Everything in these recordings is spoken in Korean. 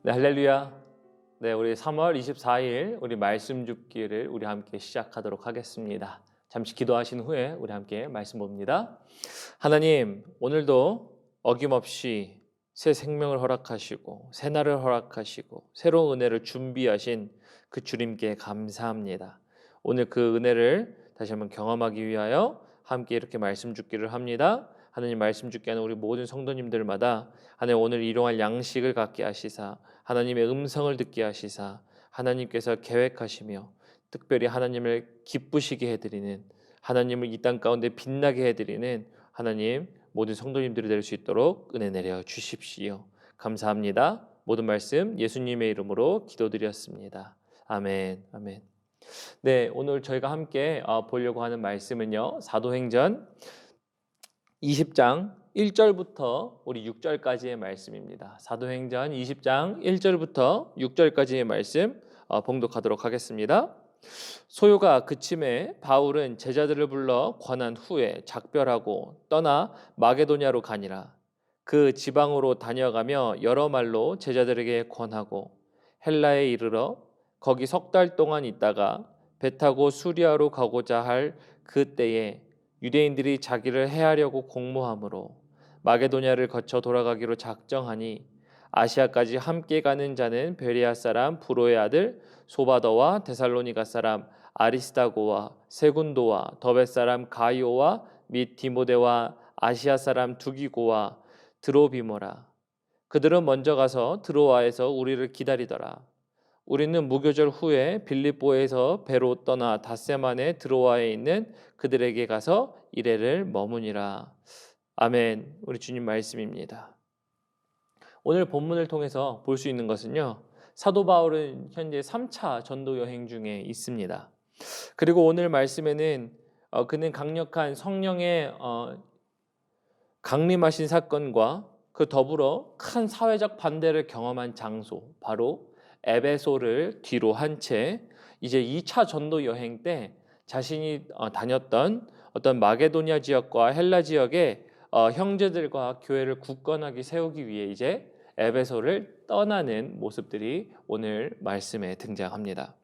네, 할렐루야. 네, 우리 3월 24일 우리 말씀 줍기를 우리 함께 시작하도록 하겠습니다. 잠시 기도하신 후에 우리 함께 말씀 봅니다. 하나님, 오늘도 어김없이 새 생명을 허락하시고 새 날을 허락하시고 새로운 은혜를 준비하신 그 주님께 감사합니다. 오늘 그 은혜를 다시 한번 경험하기 위하여 함께 이렇게 말씀 줍기를 합니다. 하나님 말씀 줍기 하는 우리 모든 성도님들마다 하나님 오늘 일용할 양식을 갖게 하시사 하나님의 음성을 듣게 하시사 하나님께서 계획하시며 특별히 하나님을 기쁘시게 해드리는 하나님을 이 땅 가운데 빛나게 해드리는 하나님 모든 성도님들이 될 수 있도록 은혜 내려 주십시오. 감사합니다. 모든 말씀 예수님의 이름으로 기도드렸습니다. 아멘. 아멘. 네, 오늘 저희가 함께 보려고 하는 말씀은요. 사도행전 20장 1절부터 우리 6절까지의 말씀입니다. 사도행전 20장 1절부터 6절까지의 말씀 봉독하도록 하겠습니다. 소요가 그침에 바울은 제자들을 불러 권한 후에 작별하고 떠나 마게도냐로 가니라. 그 지방으로 다녀가며 여러 말로 제자들에게 권하고 헬라에 이르러 거기 석 달 동안 있다가 배 타고 수리아로 가고자 할 그때에 유대인들이 자기를 해하려고 공모함으로 마게도냐를 거쳐 돌아가기로 작정하니 아시아까지 함께 가는 자는 베레아 사람 브로의 아들 소바더와 데살로니가 사람 아리스다고와 세군도와 더베 사람 가이오와 및 디모데와 아시아 사람 두기고와 드로비모라. 그들은 먼저 가서 드로아에서 우리를 기다리더라. 우리는 무교절 후에 빌립보에서 배로 떠나 닷새만에 드로아에 있는 그들에게 가서 이레를 머무니라. 아멘. 우리 주님 말씀입니다. 오늘 본문을 통해서 볼 수 있는 것은요. 사도 바울은 현재 3차 전도 여행 중에 있습니다. 그리고 오늘 말씀에는 그는 강력한 성령의 강림하신 사건과 그 더불어 큰 사회적 반대를 경험한 장소 바로 에베소를 뒤로 한 채 이제 2차 전도 여행 때 자신이 다녔던 어떤 마게도냐 지역과 헬라 지역의 형제들과 교회를 굳건하게 세우기 위해 이제 에베소를 떠나는 모습들이 오늘 말씀에 등장합니다.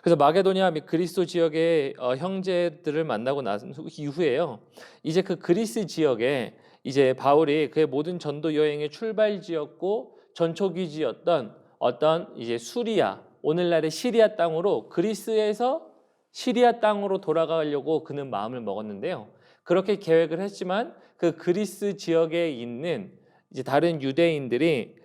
그래서 마게도냐 및 그리스 지역의 형제들을 만나고 난 이후에요. 이제 그 그리스 지역에 이제 바울이 그의 모든 전도 여행의 출발지였고 전초기지였던 어떤 이제 수리아, 오늘날의 시리아 땅으로 그리스에서 시리아 땅으로 돌아가려고 그는 마음을 먹었는데요. 그렇게 계획을 했지만 그 그리스 지역에 있는 이제 다른 유대인들이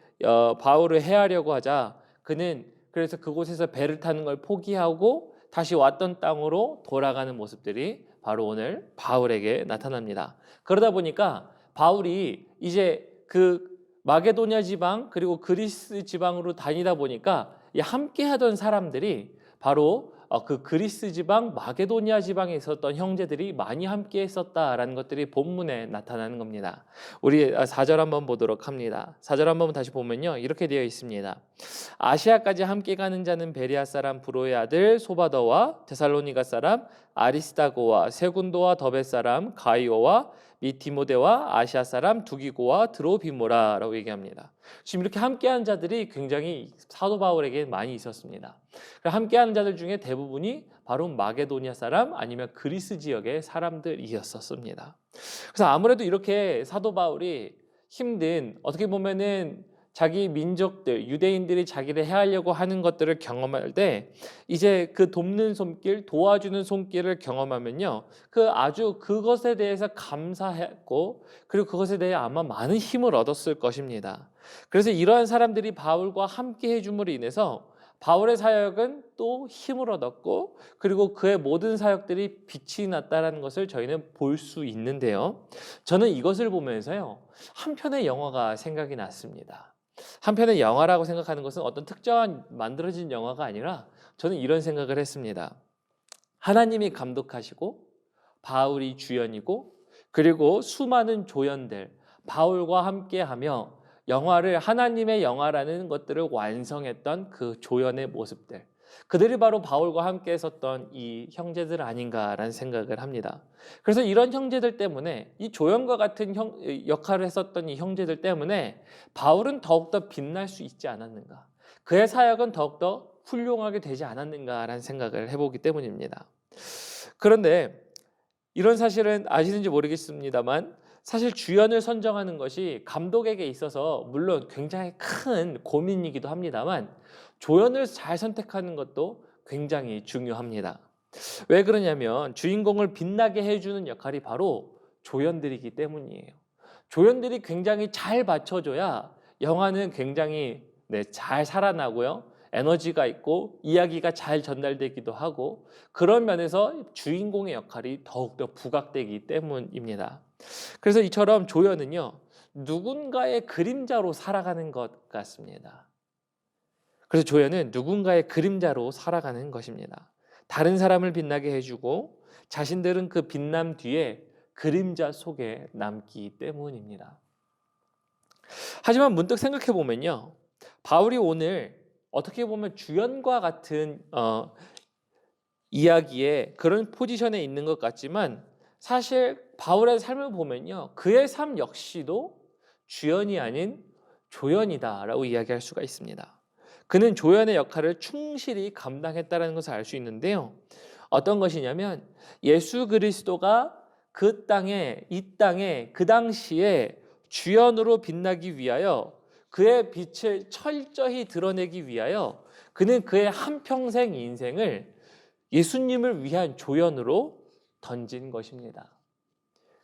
바울을 해하려고 하자 그는 그래서 그곳에서 배를 타는 걸 포기하고 다시 왔던 땅으로 돌아가는 모습들이 바로 오늘 바울에게 나타납니다. 그러다 보니까 바울이 이제 그 마게도냐 지방 그리고 그리스 지방으로 다니다 보니까 함께 하던 사람들이 바로 그 그리스 지방 마게도냐 지방에 있었던 형제들이 많이 함께 했었다라는 것들이 본문에 나타나는 겁니다. 우리 4절 한번 보도록 합니다. 4절 한번 다시 보면요. 이렇게 되어 있습니다. 아시아까지 함께 가는 자는 베레아 사람 브로의 아들 소바더와 데살로니가 사람 아리스다고와 세군도와 더베 사람 가이오와 및 디모데와 아시아 사람 두기고와 드로비모라라고 얘기합니다. 지금 이렇게 함께한 자들이 굉장히 사도 바울에게 많이 있었습니다. 함께하는 자들 중에 대부분이 바로 마게도냐 사람 아니면 그리스 지역의 사람들이었습니다. 그래서 아무래도 이렇게 사도 바울이 힘든 어떻게 보면은 자기 민족들 유대인들이 자기를 해하려고 하는 것들을 경험할 때 이제 그 돕는 손길 도와주는 손길을 경험하면요 그 아주 그것에 대해서 감사했고 그리고 그것에 대해 아마 많은 힘을 얻었을 것입니다. 그래서 이러한 사람들이 바울과 함께 해줌으로 인해서 바울의 사역은 또 힘을 얻었고 그리고 그의 모든 사역들이 빛이 났다는 것을 저희는 볼 수 있는데요. 저는 이것을 보면서요 한 편의 영화가 생각이 났습니다. 한편의 영화라고 생각하는 것은 어떤 특정한 만들어진 영화가 아니라 저는 이런 생각을 했습니다. 하나님이 감독하시고 바울이 주연이고 그리고 수많은 조연들 바울과 함께하며 영화를 하나님의 영화라는 것들을 완성했던 그 조연의 모습들 그들이 바로 바울과 함께 있었던 이 형제들 아닌가라는 생각을 합니다. 그래서 이런 형제들 때문에 이 조연과 같은 역할을 했었던 이 형제들 때문에 바울은 더욱더 빛날 수 있지 않았는가, 그의 사역은 더욱더 훌륭하게 되지 않았는가라는 생각을 해보기 때문입니다. 그런데 이런 사실은 아시는지 모르겠습니다만 사실 주연을 선정하는 것이 감독에게 있어서 물론 굉장히 큰 고민이기도 합니다만 조연을 잘 선택하는 것도 굉장히 중요합니다. 왜 그러냐면 주인공을 빛나게 해주는 역할이 바로 조연들이기 때문이에요. 조연들이 굉장히 잘 받쳐줘야 영화는 굉장히 잘 살아나고요. 에너지가 있고 이야기가 잘 전달되기도 하고 그런 면에서 주인공의 역할이 더욱더 부각되기 때문입니다. 그래서 이처럼 조연은요, 누군가의 그림자로 살아가는 것 같습니다. 그래서 조연은 누군가의 그림자로 살아가는 것입니다. 다른 사람을 빛나게 해주고 자신들은 그 빛남 뒤에 그림자 속에 남기 때문입니다. 하지만 문득 생각해 보면요, 바울이 오늘 어떻게 보면 주연과 같은 이야기에 그런 포지션에 있는 것 같지만 사실 바울의 삶을 보면요, 그의 삶 역시도 주연이 아닌 조연이다라고 이야기할 수가 있습니다. 그는 조연의 역할을 충실히 감당했다는 것을 알 수 있는데요. 어떤 것이냐면 예수 그리스도가 그 땅에, 이 땅에 그 당시에 주연으로 빛나기 위하여 그의 빛을 철저히 드러내기 위하여 그는 그의 한평생 인생을 예수님을 위한 조연으로 던진 것입니다.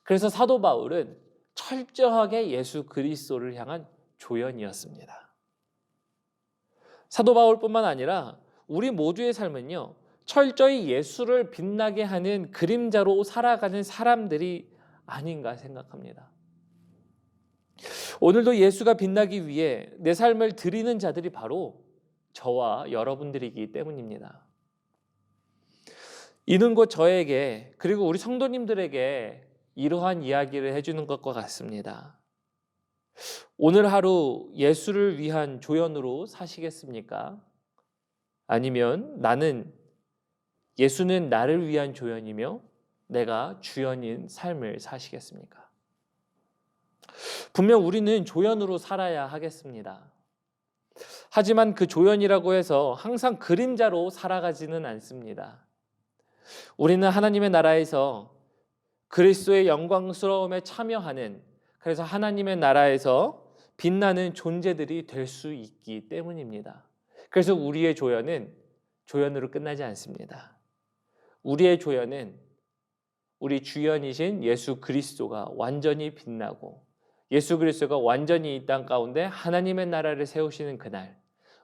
그래서 사도 바울은 철저하게 예수 그리스도를 향한 조연이었습니다. 사도 바울뿐만 아니라 우리 모두의 삶은요, 철저히 예수를 빛나게 하는 그림자로 살아가는 사람들이 아닌가 생각합니다. 오늘도 예수가 빛나기 위해 내 삶을 드리는 자들이 바로 저와 여러분들이기 때문입니다. 이는 곧 저에게 그리고 우리 성도님들에게 이러한 이야기를 해주는 것과 같습니다. 오늘 하루 예수를 위한 조연으로 사시겠습니까? 아니면 예수는 나를 위한 조연이며 내가 주연인 삶을 사시겠습니까? 분명 우리는 조연으로 살아야 하겠습니다. 하지만 그 조연이라고 해서 항상 그림자로 살아가지는 않습니다. 우리는 하나님의 나라에서 그리스도의 영광스러움에 참여하는, 그래서 하나님의 나라에서 빛나는 존재들이 될 수 있기 때문입니다. 그래서 우리의 조연은 조연으로 끝나지 않습니다. 우리의 조연은 우리 주연이신 예수 그리스도가 완전히 빛나고 예수 그리스도가 완전히 이 땅 가운데 하나님의 나라를 세우시는 그날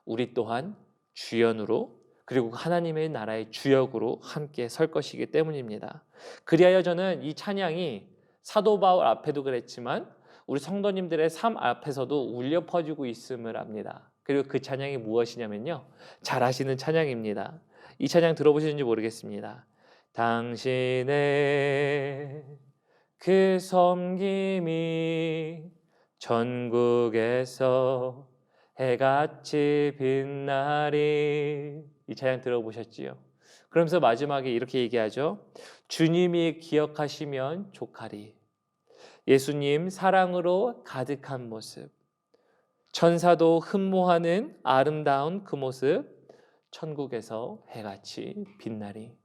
우리 또한 주연으로 그리고 하나님의 나라의 주역으로 함께 설 것이기 때문입니다. 그리하여 저는 이 찬양이 사도 바울 앞에도 그랬지만 우리 성도님들의 삶 앞에서도 울려 퍼지고 있음을 압니다. 그리고 그 찬양이 무엇이냐면요, 잘 아시는 찬양입니다. 이 찬양 들어보시는지 모르겠습니다. 당신의 그 섬김이 전국에서 해같이 빛나리. 이 찬양 들어보셨지요? 그러면서 마지막에 이렇게 얘기하죠. 주님이 기억하시면 족하리. 예수님 사랑으로 가득한 모습, 천사도 흠모하는 아름다운 그 모습, 천국에서 해같이 빛나리.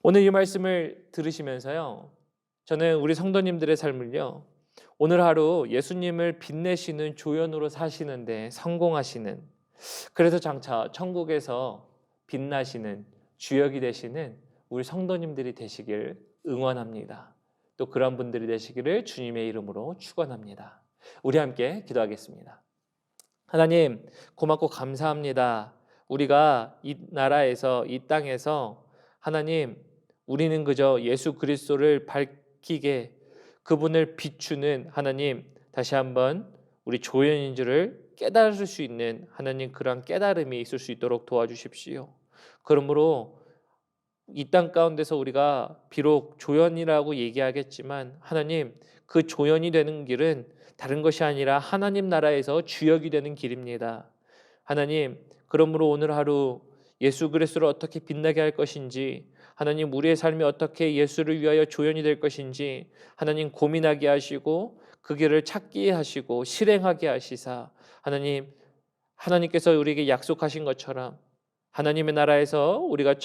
오늘 이 말씀을 들으시면서요, 저는 우리 성도님들의 삶을요, 오늘 하루 예수님을 빛내시는 조연으로 사시는데 성공하시는, 그래서 장차 천국에서 빛나시는 주역이 되시는 우리 성도님들이 되시길 응원합니다. 또 그런 분들이 되시기를 주님의 이름으로 축원합니다. 우리 함께 기도하겠습니다. 하나님, 고맙고 감사합니다. 우리가 이 나라에서, 이 땅에서 하나님, 우리는 그저 예수 그리스도를 밝히게, 그분을 비추는 하나님, 다시 한번 우리 조연인 줄을 깨달을 수 있는 하나님, 그러한 깨달음이 있을 수 있도록 도와주십시오. 그러므로 이 땅 가운데서 우리가 비록 조연이라고 얘기하겠지만 하나님, 그 조연이 되는 길은 다른 것이 아니라 하나님 나라에서 주역이 되는 길입니다. 하나님, 그러므로 오늘 하루 예수 그리스도를 어떻게 빛나게 할 것인지, 하나님 우리의 삶이 어떻게 예수를 위하여 조연이 될 것인지 하나님 고민하게 하시고 그 길을 찾게 하시고 실행하게 하시사, 하나님, 하나님께서 우리에게 약속하신 것처럼 하나님의 나라에서 우리가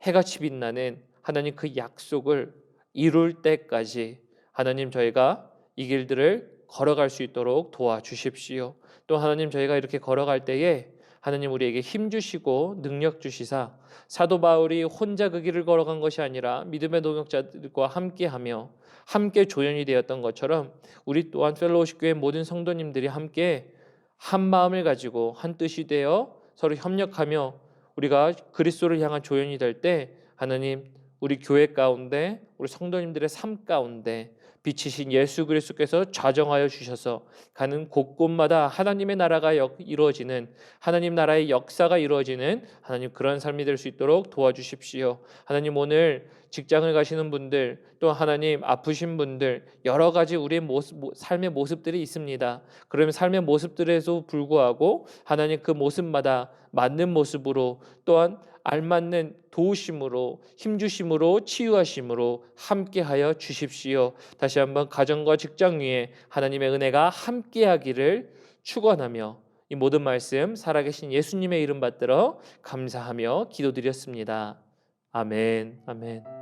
해같이 빛나는 하나님 그 약속을 이룰 때까지 하나님 저희가 이 길들을 걸어갈 수 있도록 도와주십시오. 또 하나님 저희가 이렇게 걸어갈 때에 하나님 우리에게 힘 주시고 능력 주시사, 사도 바울이 혼자 그 길을 걸어간 것이 아니라 믿음의 동역자들과 함께하며 함께 조연이 되었던 것처럼 우리 또한 펠로우십 교회 모든 성도님들이 함께 한 마음을 가지고 한 뜻이 되어 서로 협력하며 우리가 그리스도를 향한 조연이 될 때 하나님 우리 교회 가운데 우리 성도님들의 삶 가운데 빛이신 예수 그리스도께서 좌정하여 주셔서 가는 곳곳마다 하나님의 나라가 이루어지는, 하나님 나라의 역사가 이루어지는 하나님 그런 삶이 될 수 있도록 도와주십시오. 하나님 오늘 직장을 가시는 분들, 또 하나님 아프신 분들, 여러 가지 우리의 삶의 모습들이 있습니다. 그러면 삶의 모습들에도 불구하고 하나님 그 모습마다 맞는 모습으로, 또한 알맞는 도우심으로, 힘주심으로, 치유하심으로 함께하여 주십시오. 다시 한번 가정과 직장 위에 하나님의 은혜가 함께하기를 축원하며 이 모든 말씀 살아계신 예수님의 이름 받들어 감사하며 기도드렸습니다. 아멘. 아멘.